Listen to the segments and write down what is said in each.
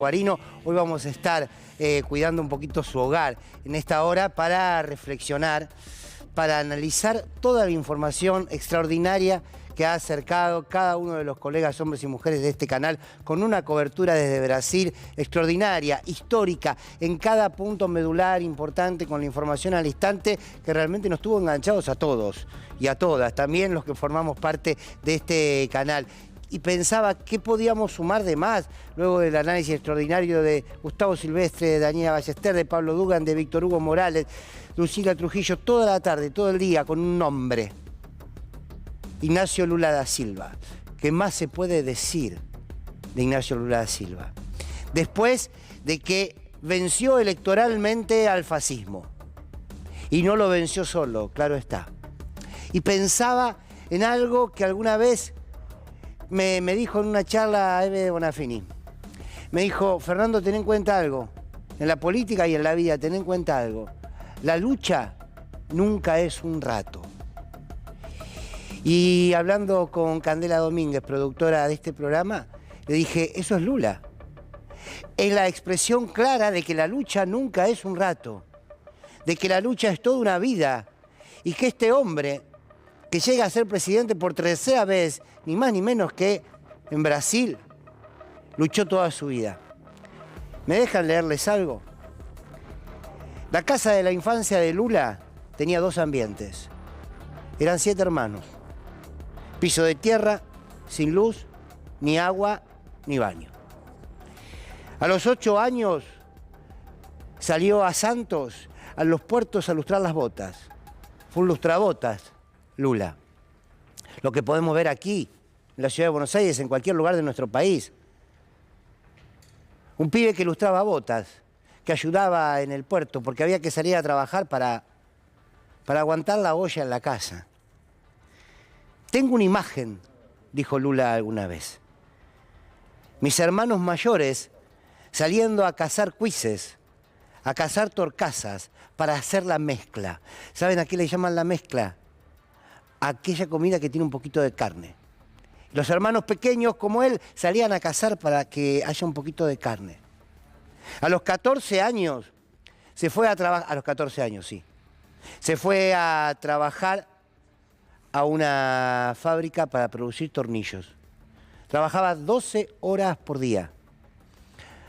Guarino. Hoy vamos a estar cuidando un poquito su hogar en esta hora para reflexionar, para analizar toda la información extraordinaria que ha acercado cada uno de los colegas hombres y mujeres de este canal con una cobertura desde Brasil extraordinaria, histórica, en cada punto medular importante, con la información al instante que realmente nos tuvo enganchados a todos y a todas, también los que formamos parte de este canal. Y pensaba qué podíamos sumar de más, luego del análisis extraordinario de Gustavo Silvestre, de Daniela Ballester, de Pablo Dugan, de Víctor Hugo Morales, Lucila Trujillo, toda la tarde, todo el día, con un nombre. Ignacio Lula da Silva. ¿Qué más se puede decir de Ignacio Lula da Silva? Después de que venció electoralmente al fascismo. Y no lo venció solo, claro está. Y pensaba en algo que alguna vez me dijo en una charla Eve Bonafini. Me dijo, Fernando, ten en cuenta algo. En la política y en la vida, ten en cuenta algo. La lucha nunca es un rato. Y hablando con Candela Domínguez, productora de este programa, le dije, eso es Lula. Es la expresión clara de que la lucha nunca es un rato. De que la lucha es toda una vida. Y que este hombre, que llega a ser presidente por tercera vez, ni más ni menos que en Brasil, luchó toda su vida. ¿Me dejan leerles algo? La casa de la infancia de Lula tenía dos ambientes. Eran 7 hermanos. Piso de tierra, sin luz, ni agua, ni baño. A los 8 años salió a Santos, a los puertos, a lustrar las botas. Fue un lustrabotas, Lula. Lo que podemos ver aquí, en la ciudad de Buenos Aires, en cualquier lugar de nuestro país. Un pibe que lustraba botas, que ayudaba en el puerto, porque había que salir a trabajar para aguantar la olla en la casa. Tengo una imagen, dijo Lula alguna vez. Mis hermanos mayores saliendo a cazar cuises, a cazar torcasas, para hacer la mezcla. ¿Saben a qué le llaman la mezcla? Aquella comida que tiene un poquito de carne. Los hermanos pequeños, como él, salían a cazar para que haya un poquito de carne. A los 14 años se fue a trabajar, a los 14 años, sí, se fue a trabajar a una fábrica para producir tornillos. Trabajaba 12 horas por día.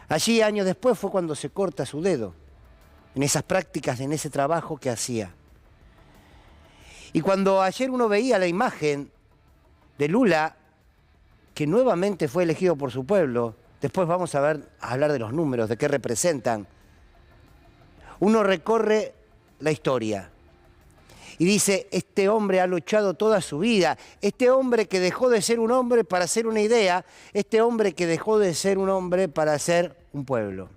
Allí, años después, fue cuando se corta su dedo, en esas prácticas, en ese trabajo que hacía. Y cuando ayer uno veía la imagen de Lula, que nuevamente fue elegido por su pueblo, después vamos a hablar de los números, de qué representan, uno recorre la historia y dice, este hombre ha luchado toda su vida, este hombre que dejó de ser un hombre para ser una idea, este hombre que dejó de ser un hombre para ser un pueblo.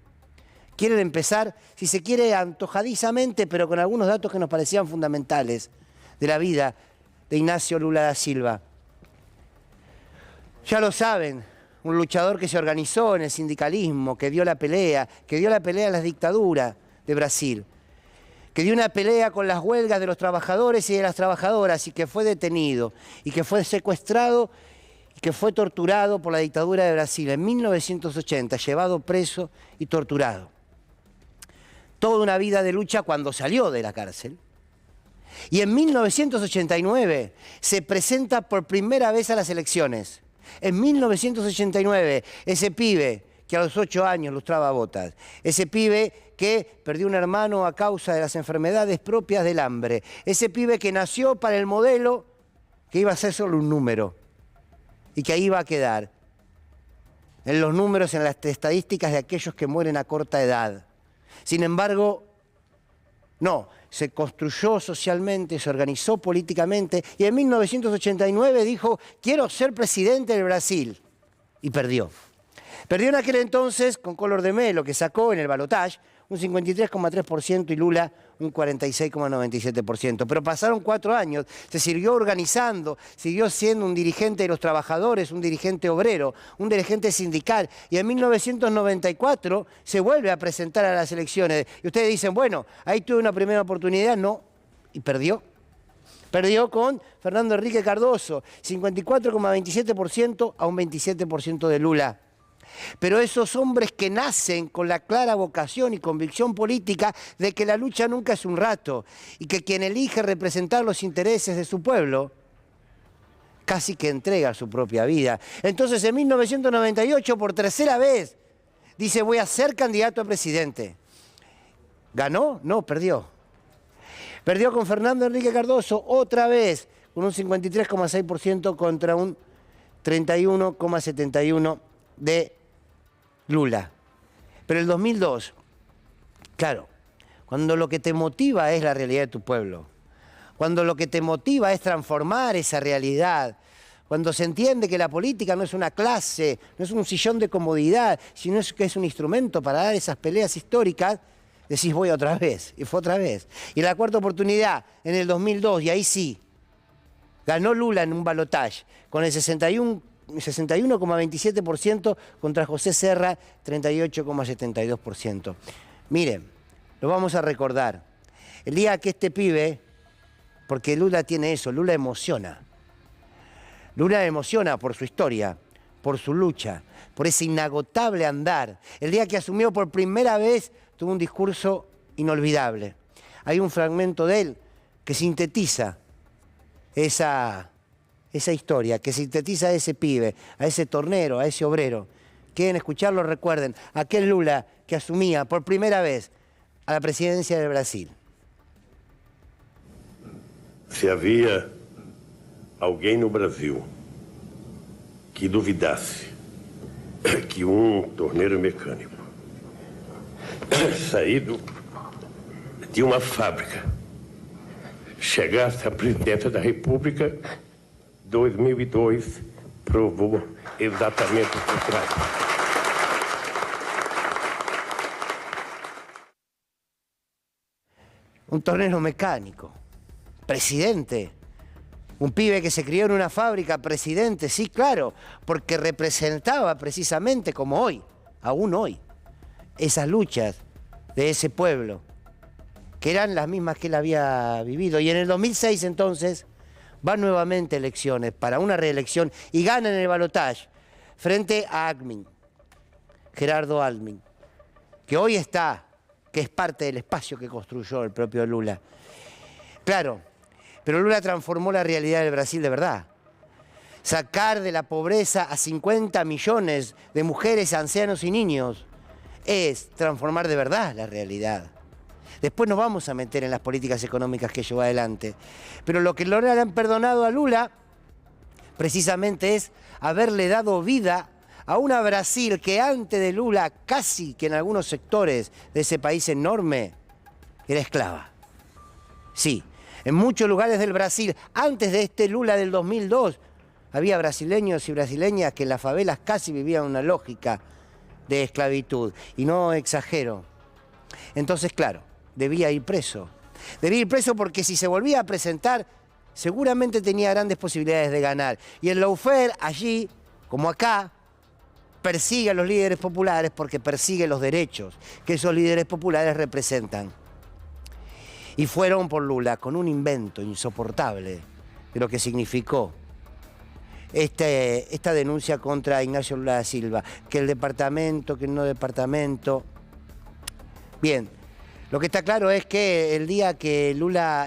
Quieren empezar, si se quiere, antojadizamente, pero con algunos datos que nos parecían fundamentales de la vida de Ignacio Lula da Silva. Ya lo saben, un luchador que se organizó en el sindicalismo, que dio la pelea a las dictaduras de Brasil, que dio una pelea con las huelgas de los trabajadores y de las trabajadoras y que fue detenido, y que fue secuestrado, y que fue torturado por la dictadura de Brasil en 1980, llevado preso y torturado. Toda una vida de lucha cuando salió de la cárcel. Y en 1989 se presenta por primera vez a las elecciones. En 1989, ese pibe que a los 8 años lustraba botas, ese pibe que perdió un hermano a causa de las enfermedades propias del hambre, ese pibe que nació para el modelo que iba a ser solo un número y que ahí iba a quedar en los números, en las estadísticas de aquellos que mueren a corta edad. Sin embargo, no, se construyó socialmente, se organizó políticamente y en 1989 dijo, quiero ser presidente del Brasil. Y perdió. Perdió en aquel entonces con Collor de Mello, que sacó en el balotaje un 53,3% y Lula un 46,97%. Pero pasaron 4 años, se siguió organizando, siguió siendo un dirigente de los trabajadores, un dirigente obrero, un dirigente sindical. Y en 1994 se vuelve a presentar a las elecciones. Y ustedes dicen, bueno, ahí tuve una primera oportunidad, no, y perdió. Perdió con Fernando Henrique Cardoso, 54,27% a un 27% de Lula. Pero esos hombres que nacen con la clara vocación y convicción política de que la lucha nunca es un rato y que quien elige representar los intereses de su pueblo casi que entrega su propia vida. Entonces en 1998, por tercera vez, dice: voy a ser candidato a presidente. ¿Ganó? No, perdió. Perdió con Fernando Henrique Cardoso otra vez, con un 53,6% contra un 31,71% de Lula. Pero el 2002, claro, cuando lo que te motiva es la realidad de tu pueblo, cuando lo que te motiva es transformar esa realidad, cuando se entiende que la política no es una clase, no es un sillón de comodidad, sino que es un instrumento para dar esas peleas históricas, decís: voy otra vez, y fue otra vez. Y la cuarta oportunidad, en el 2002, y ahí sí, ganó Lula en un balotaje, con el 61,27% contra José Serra, 38,72%. Miren, lo vamos a recordar. El día que este pibe, porque Lula tiene eso, Lula emociona. Lula emociona por su historia, por su lucha, por ese inagotable andar. El día que asumió por primera vez, tuvo un discurso inolvidable. Hay un fragmento de él que sintetiza esa historia, que sintetiza a ese pibe, a ese tornero, a ese obrero. Quieren escucharlo, recuerden, aquel Lula que asumía por primera vez a la presidencia del Brasil. Se havia alguém no Brasil que duvidasse que torneiro mecânico saído de uma fábrica chegasse à presidência da República, 2002 provou exatamente o contrário. Un tornero mecánico, presidente, un pibe que se crió en una fábrica, presidente, sí, claro, porque representaba precisamente, como hoy, aún hoy, esas luchas de ese pueblo, que eran las mismas que él había vivido. Y en el 2006 entonces va nuevamente a elecciones para una reelección y gana en el balotaje frente a Alckmin, Gerardo Alckmin, que hoy está, que es parte del espacio que construyó el propio Lula. Claro, pero Lula transformó la realidad del Brasil de verdad. Sacar de la pobreza a 50 millones de mujeres, ancianos y niños es transformar de verdad la realidad. Después nos vamos a meter en las políticas económicas que llevó adelante. Pero lo que le han perdonado a Lula precisamente es haberle dado vida a una Brasil que antes de Lula, casi que en algunos sectores de ese país enorme, era esclava. Sí, en muchos lugares del Brasil, antes de este Lula del 2002, había brasileños y brasileñas que en las favelas casi vivían una lógica de esclavitud. Y no exagero. Entonces, claro, debía ir preso. Debía ir preso porque si se volvía a presentar, seguramente tenía grandes posibilidades de ganar. Y el lawfare allí, como acá, persigue a los líderes populares porque persigue los derechos que esos líderes populares representan. Y fueron por Lula con un invento insoportable de lo que significó esta denuncia contra Ignacio Lula da Silva, que el departamento, que el no departamento. Bien, lo que está claro es que el día que Lula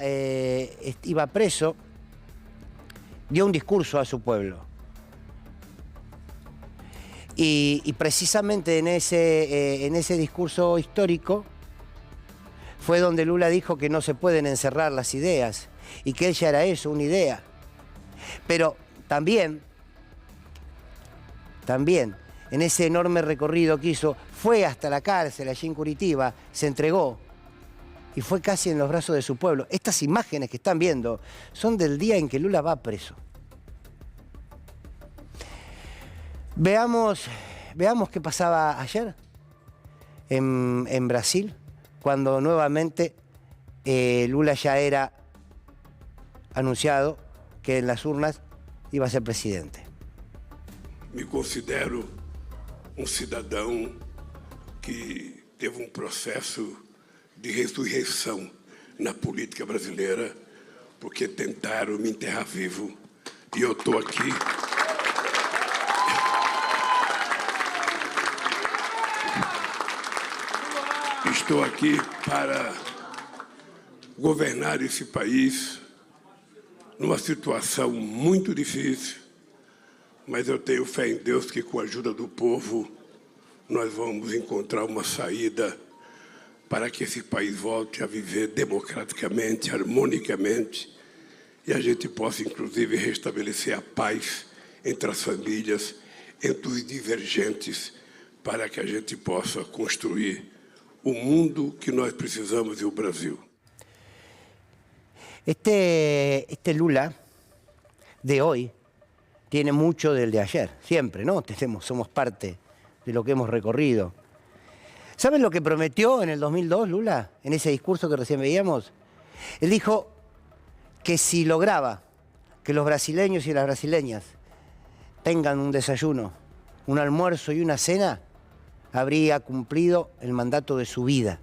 iba preso, dio un discurso a su pueblo. Y precisamente en ese discurso histórico fue donde Lula dijo que no se pueden encerrar las ideas y que ella era eso, una idea. Pero también, en ese enorme recorrido que hizo, fue hasta la cárcel allí en Curitiba, se entregó y fue casi en los brazos de su pueblo. Estas imágenes que están viendo son del día en que Lula va preso. Veamos qué pasaba ayer en Brasil, cuando nuevamente Lula ya era anunciado que en las urnas iba a ser presidente. Me considero cidadão que teve processo de ressurreição na política brasileira, porque tentaram me enterrar vivo e eu estou aqui. estou aqui para governar esse país numa situação muito difícil, mas eu tenho fé em Deus que, com a ajuda do povo, nós vamos encontrar uma saída para que esse país volte a viver democraticamente, harmonicamente, e a gente possa, inclusive, restabelecer a paz entre as famílias, entre os divergentes, para que a gente possa construir o mundo que nós precisamos e o Brasil. Este Lula de hoy tiene mucho del de ayer, siempre, ¿no? Somos parte de lo que hemos recorrido. ¿Saben lo que prometió en el 2002 Lula, en ese discurso que recién veíamos? Él dijo que si lograba que los brasileños y las brasileñas tengan un desayuno, un almuerzo y una cena, habría cumplido el mandato de su vida.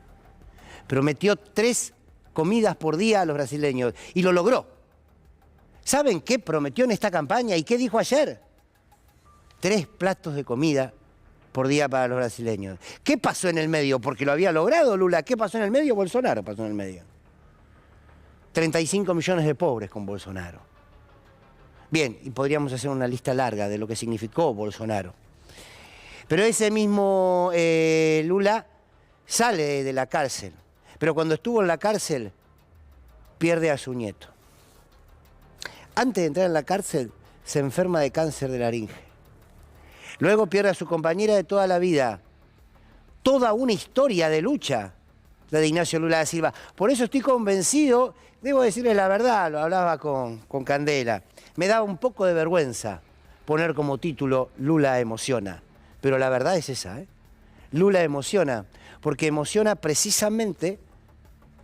Prometió 3 comidas por día a los brasileños y lo logró. ¿Saben qué prometió en esta campaña y qué dijo ayer? 3 platos de comida por día para los brasileños. ¿Qué pasó en el medio? Porque lo había logrado Lula. ¿Qué pasó en el medio? Bolsonaro pasó en el medio. 35 millones de pobres con Bolsonaro. Bien, y podríamos hacer una lista larga de lo que significó Bolsonaro. Pero ese mismo Lula sale de la cárcel. Pero cuando estuvo en la cárcel, pierde a su nieto. Antes de entrar en la cárcel, se enferma de cáncer de laringe. Luego pierde a su compañera de toda la vida. Toda una historia de lucha, la de Ignacio Lula da Silva. Por eso estoy convencido, debo decirles la verdad, lo hablaba con Candela. Me daba un poco de vergüenza poner como título Lula emociona. Pero la verdad es esa, ¿eh? Lula emociona, porque emociona precisamente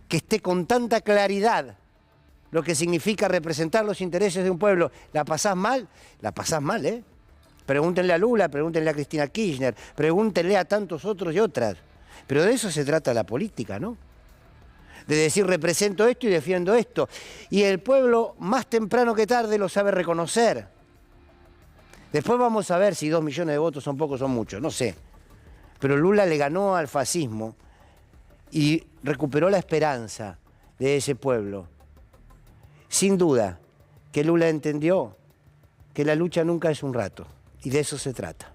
que esté con tanta claridad lo que significa representar los intereses de un pueblo. ¿La pasás mal? La pasás mal, ¿eh? Pregúntenle a Lula, pregúntenle a Cristina Kirchner, pregúntenle a tantos otros y otras. Pero de eso se trata la política, ¿no? De decir, represento esto y defiendo esto. Y el pueblo, más temprano que tarde, lo sabe reconocer. Después vamos a ver si 2 millones de votos son pocos o son muchos, no sé. Pero Lula le ganó al fascismo y recuperó la esperanza de ese pueblo. Sin duda que Lula entendió que la lucha nunca es un rato, y de eso se trata.